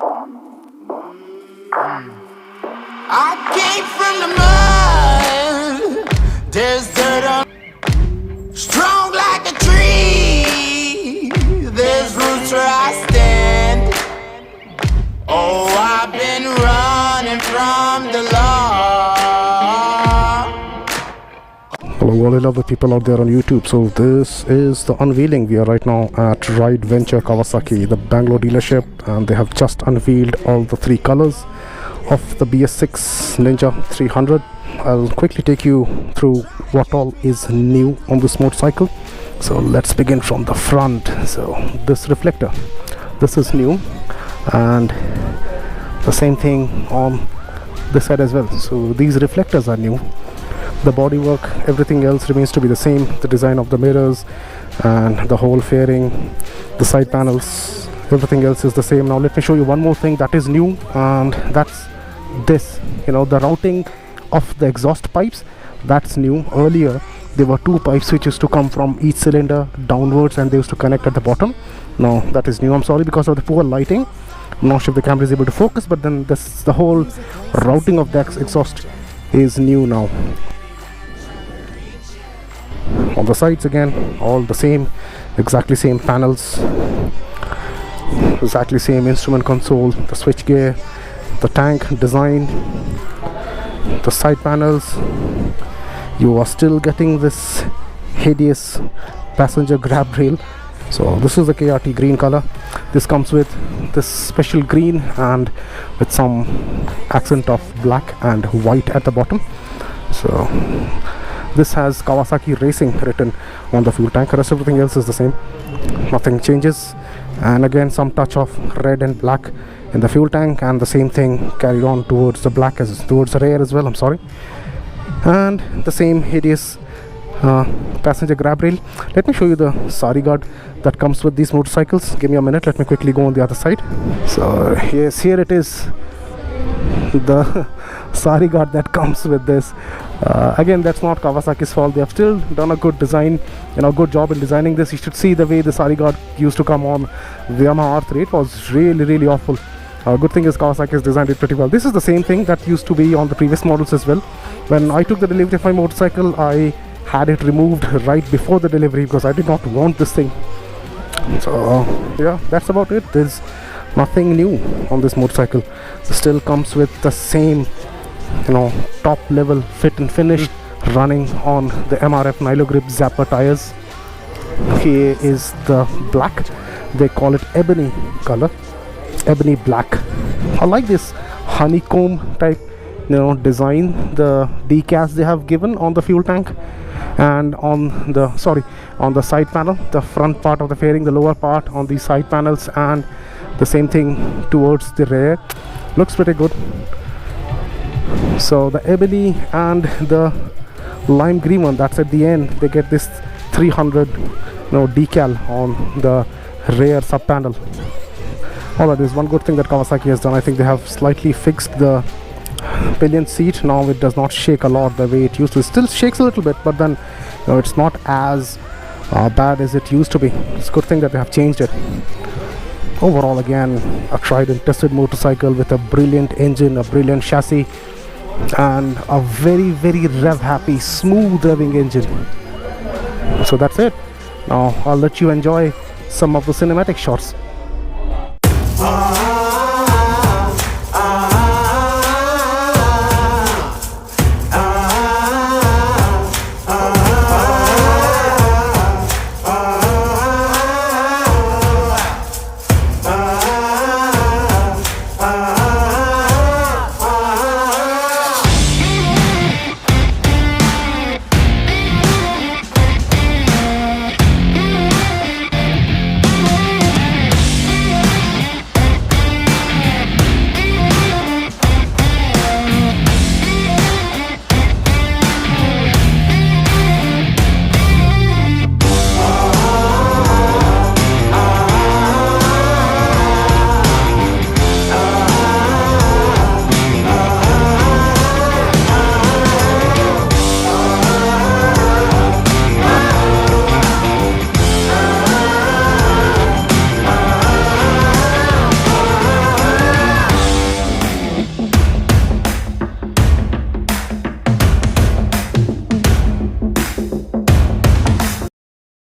I came from the mud. There's dirt on. Strong like a tree. There's roots where I stand. Oh, I've been running from the law. Hello all the lovely people out there on YouTube. So this is the unveiling. We are right now at RideVenture Kawasaki, the Bangalore dealership, and they have just unveiled all the three colors of the BS6 Ninja 300. I'll quickly take you through what all is new on this motorcycle. So let's begin from the front. So this reflector, this is new, and the same thing on this side as well. So these reflectors are new. The bodywork, everything else remains to be the same. The design of the mirrors and the whole fairing, the side panels, everything else is the same. Now let me show you one more thing that is new, and that's this, the routing of the exhaust pipes. That's new. Earlier there were two pipes which used to come from each cylinder downwards, and they used to connect at the bottom. Now that is new. I'm sorry, because of the poor lighting, I'm not sure if the camera is able to focus, but then the whole routing of the exhaust is new now. On the sides again, all the same, exactly same panels, exactly same instrument console, the switch gear, the tank design, the side panels. You are still getting this hideous passenger grab rail. So this is the KRT green color. This comes with this special green and with some accent of black and white at the bottom. So this has Kawasaki Racing written on the fuel tank. The rest of everything else is the same, nothing changes. And again some touch of red and black in the fuel tank, and the same thing carried on towards the black as towards the rear as well, I'm sorry. And the same hideous passenger grab rail. Let me show you the sari guard that comes with these motorcycles. Give me a minute, let me quickly go on the other side. So yes, here it is, the sari guard that comes with this. Again, that's not Kawasaki's fault. They have still done a good design, good job in designing this. You should see the way the sari guard used to come on the Yamaha R3. It was really awful. Good thing is Kawasaki has designed it pretty well. This is the same thing that used to be on the previous models as well. When I took the delivery of my motorcycle, I had it removed right before the delivery because I did not want this thing. So yeah, that's about it. There's nothing new on this motorcycle. It still comes with the same top level fit and finish, running on the MRF Nilo Grip Zapper tires. Here is the black, they call it ebony color, Ebony Black. I like this honeycomb type design, the decals they have given on the fuel tank and on the side panel, the front part of the fairing, the lower part on the side panels, and the same thing towards the rear. Looks pretty good. So the ebony and the lime green one that's at the end, they get this 300 decal on the rear sub panel. Alright, there's one good thing that Kawasaki has done. I think they have slightly fixed the pillion seat. Now it does not shake a lot the way it used to. It still shakes a little bit, but then it's not as bad as it used to be. It's a good thing that they have changed it. Overall, again, a tried and tested motorcycle with a brilliant engine, a brilliant chassis, and a very rev happy, smooth revving engine. So that's it. Now I'll let you enjoy some of the cinematic shots.